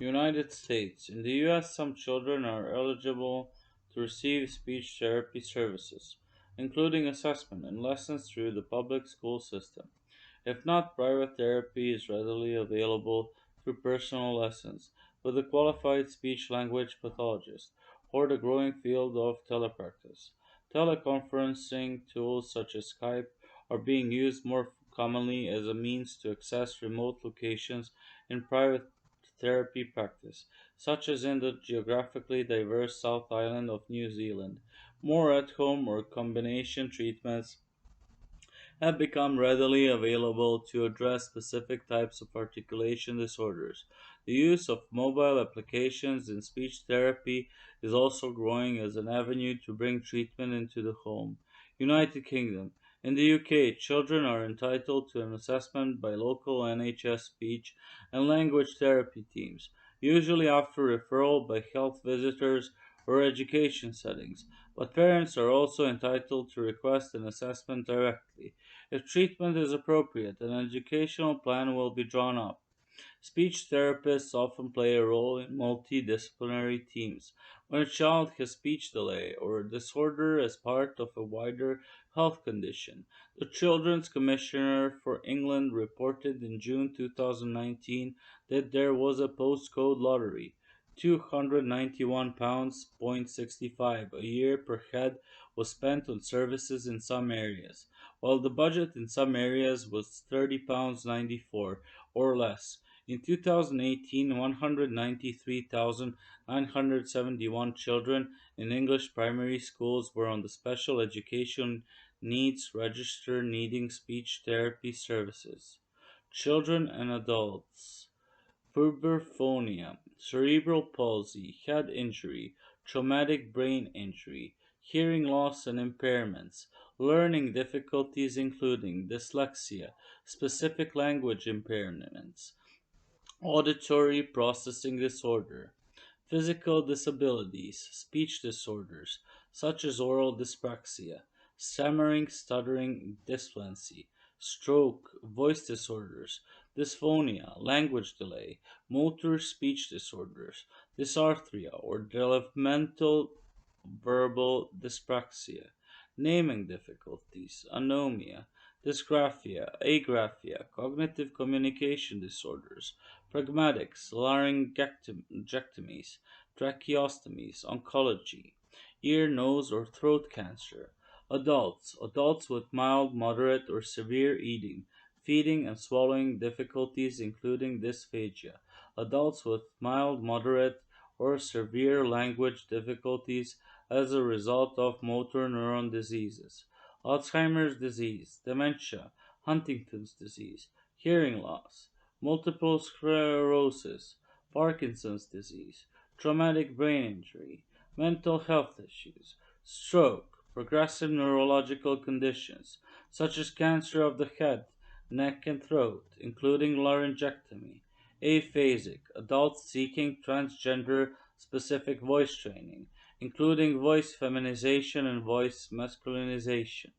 United States. In the US, some children are eligible to receive speech therapy services, including assessment and lessons through the public school system. If not, private therapy is readily available through personal lessons with a qualified speech language pathologist or the growing field of telepractice. Teleconferencing tools such as Skype are being used more commonly as a means to access remote locations in private therapy practice, such as in the geographically diverse South Island of New Zealand. More at home or combination treatments have become readily available to address specific types of articulation disorders. The use of mobile applications in speech therapy is also growing as an avenue to bring treatment into the home. United Kingdom. In the UK, children are entitled to an assessment by local NHS speech and language therapy teams, usually after referral by health visitors or education settings, but parents are also entitled to request an assessment directly. If treatment is appropriate, an educational plan will be drawn up. Speech therapists often play a role in multidisciplinary teams when a child has speech delay or a disorder as part of a wider health condition. The Children's Commissioner for England reported in June 2019 that there was a postcode lottery. £291.65 a year per head was spent on services in some areas, while the budget in some areas was £30.94 or less. In 2018, 193,971 children in English primary schools were on the Special Education Needs Register needing speech therapy services. Children and adults. Puberphonia, cerebral palsy, head injury, traumatic brain injury, hearing loss and impairments, learning difficulties including dyslexia, specific language impairments, auditory processing disorder, physical disabilities, speech disorders, such as oral dyspraxia, stammering, stuttering, dysphalancy, stroke, voice disorders, dysphonia, language delay, motor speech disorders, dysarthria, or developmental verbal dyspraxia, naming difficulties, anomia, dysgraphia, agraphia, cognitive communication disorders, pragmatics, laryngectomies, tracheostomies, oncology, ear, nose, or throat cancer. Adults with mild, moderate, or severe eating, feeding, and swallowing difficulties, including dysphagia. Adults with mild, moderate, or severe language difficulties as a result of motor neuron diseases. Alzheimer's disease, dementia, Huntington's disease, hearing loss, multiple sclerosis, Parkinson's disease, traumatic brain injury, mental health issues, stroke, progressive neurological conditions, such as cancer of the head, neck, and throat, including laryngectomy, aphasic, adults seeking transgender specific voice training, including voice feminization and voice masculinization.